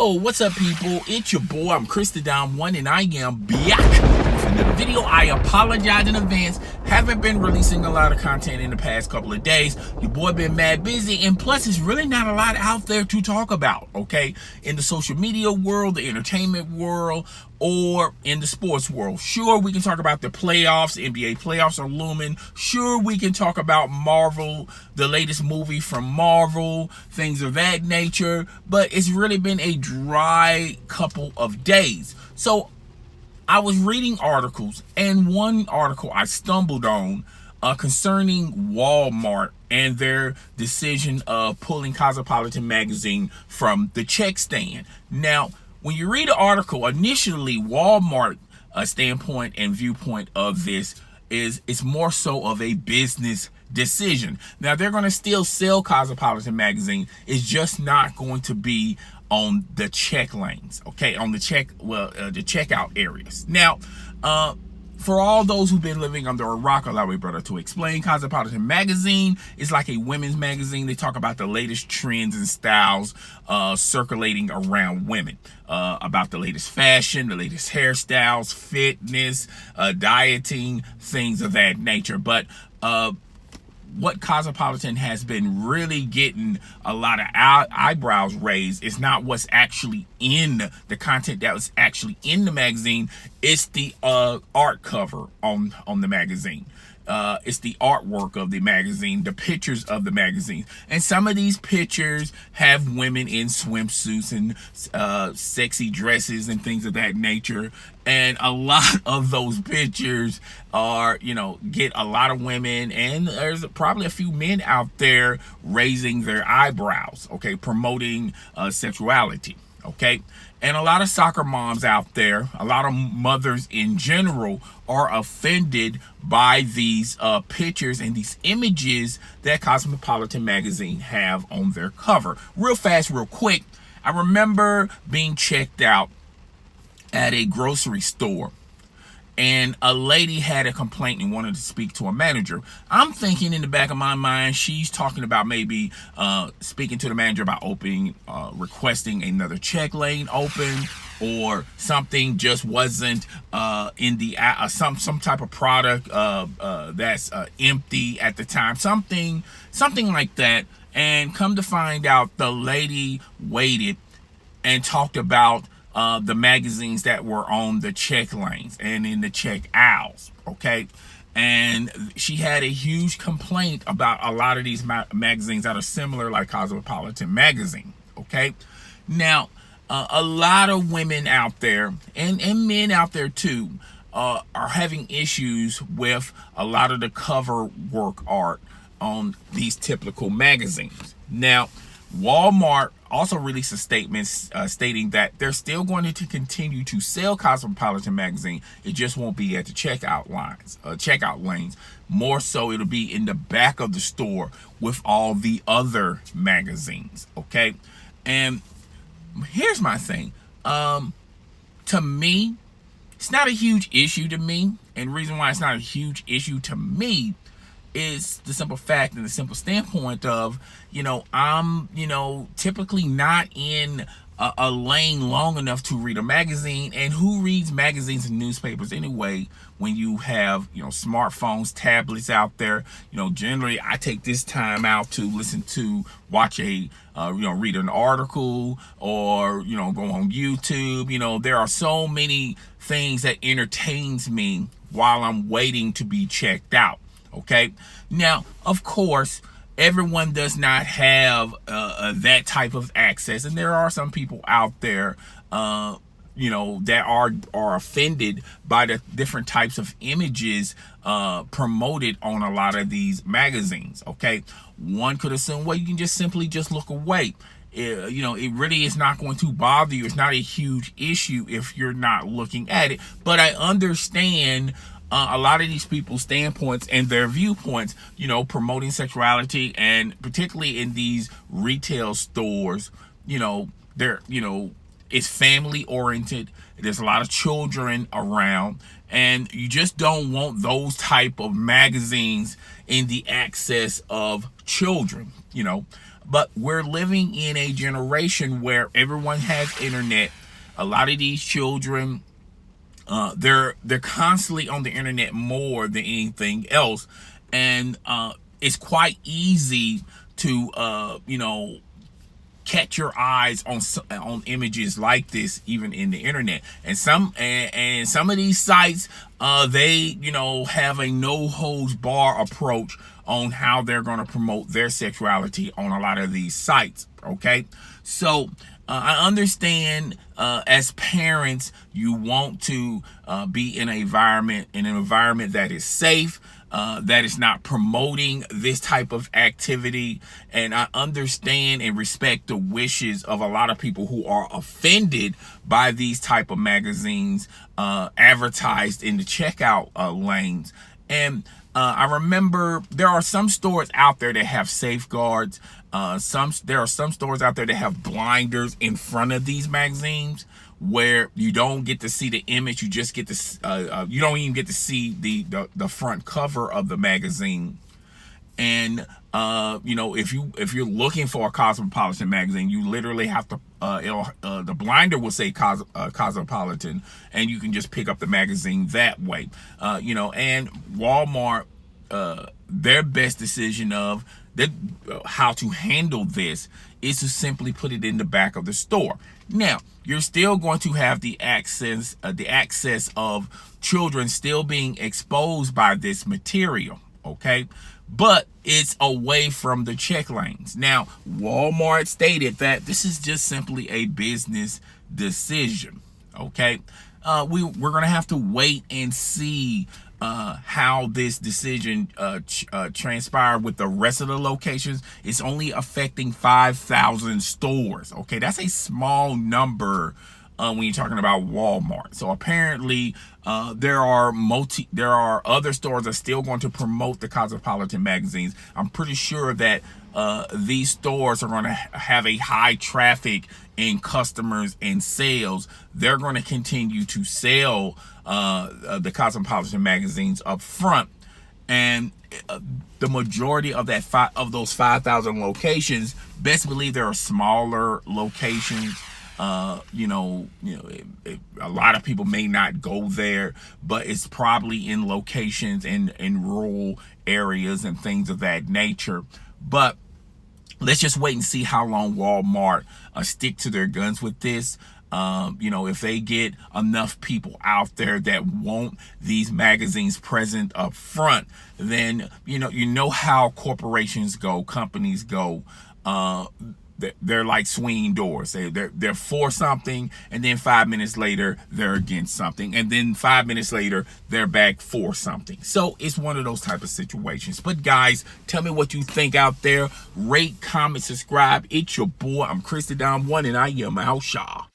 Oh, what's up, people? It's your boy. I'm Christodon1, and I am back with another video. I apologize in advance. Haven't been releasing a lot of content in the past couple of days. Your boy been mad busy, and plus, it's really not a lot out there to talk about, okay? In the social media world, the entertainment world, or in the sports world. Sure, we can talk about the playoffs. NBA playoffs are looming. Sure, we can talk about Marvel, the latest movie from Marvel, things of that nature, but it's really been a dry couple of days. So I was reading articles, and one article I stumbled on concerning Walmart and their decision of pulling Cosmopolitan magazine from the check stand. Now, when you read the article, initially Walmart standpoint and viewpoint of this is it's more so of a business decision. Now, they're going to still sell Cosmopolitan magazine. It's just not going to be on the check lanes, okay, on the the checkout areas. Now, for all those who've been living under a rock, allow me, brother, to explain. Cosmopolitan magazine is like a women's magazine. They talk about the latest trends and styles circulating around women, about the latest fashion, the latest hairstyles, fitness, dieting, things of that nature. But what Cosmopolitan has been really getting a lot of eyebrows raised is not what's actually in the content that was actually in the magazine. It's the art cover on the magazine. It's the artwork of the magazine, the pictures of the magazine. And some of these pictures have women in swimsuits and sexy dresses and things of that nature. And a lot of those pictures are, get a lot of women, and there's probably a few men out there raising their eyebrows, okay, promoting sexuality. Okay, and a lot of soccer moms out there, a lot of mothers in general, are offended by these pictures and these images that Cosmopolitan magazine have on their cover. Real fast, real quick, I remember being checked out at a grocery store, and a lady had a complaint and wanted to speak to a manager. I'm thinking in the back of my mind, she's talking about maybe speaking to the manager about requesting another check lane open, or something just wasn't in the some type of product that's empty at the time, something like that. And come to find out, the lady waited and talked about the magazines that were on the check lanes and in the check aisles, okay? And she had a huge complaint about a lot of these magazines that are similar, like Cosmopolitan magazine, okay? Now, a lot of women out there, and men out there too, are having issues with a lot of the cover work art on these typical magazines. Now, Walmart also released a statement stating that they're still going to continue to sell Cosmopolitan magazine. It just won't be at the checkout lanes. More so, it'll be in the back of the store with all the other magazines. Okay, and here's my thing. To me, it's not a huge issue to me, and the reason why it's not a huge issue to me is the simple fact and the simple standpoint of, I'm, typically not in a lane long enough to read a magazine. And who reads magazines and newspapers anyway when you have, smartphones, tablets out there? Generally I take this time out to watch read an article, or, go on YouTube. There are so many things that entertains me while I'm waiting to be checked out. Okay, now, of course, everyone does not have that type of access, and there are some people out there, that are offended by the different types of images promoted on a lot of these magazines. Okay, one could assume, well, you can just simply look away. It really is not going to bother you. It's not a huge issue if you're not looking at it. But I understand a lot of these people's standpoints and their viewpoints, promoting sexuality, and particularly in these retail stores, they're, It's family oriented. There's a lot of children around, and you just don't want those type of magazines in the access of children, But we're living in a generation where everyone has internet. A lot of these children, they're constantly on the internet more than anything else, and it's quite easy to catch your eyes on images like this, even in the internet. And some of these sites, they have a no holds bar approach on how they're going to promote their sexuality on a lot of these sites. Okay, so I understand as parents, you want to be in an environment that is safe, that is not promoting this type of activity. And I understand and respect the wishes of a lot of people who are offended by these type of magazines advertised in the checkout lanes. And I remember there are some stores out there that have safeguards. There are some stores out there that have blinders in front of these magazines, where you don't get to see the image. You just get to you don't even get to see the front cover of the magazine. And if you're looking for a Cosmopolitan magazine, you literally have to the blinder will say Cosmopolitan, and you can just pick up the magazine that way. And Walmart, their best decision of how to handle this is to simply put it in the back of the store. Now, you're still going to have the access of children still being exposed by this material, okay? But it's away from the check lanes. Now, Walmart stated that this is just simply a business decision, okay? We're going to have to wait and see how this decision transpired with the rest of the locations. It's only affecting 5,000 stores. Okay, that's a small number when you're talking about Walmart. So apparently there are other stores that are still going to promote the Cosmopolitan magazines. I'm pretty sure that these stores are going to have a high traffic in customers and sales. They're going to continue to sell the Cosmopolitan magazines up front, and the majority of those 5,000 locations, best believe there are smaller locations. A lot of people may not go there, but it's probably in locations in rural areas and things of that nature. But let's just wait and see how long Walmart stick to their guns with this. If they get enough people out there that want these magazines present up front, then how corporations go, companies go. They're like swinging doors. They're for something, and then 5 minutes later they're against something, and then 5 minutes later they're back for something. So it's one of those type of situations. But guys, tell me what you think out there. Rate, comment, subscribe. It's your boy. I'm Chris the Dom One, and I am out, y'all.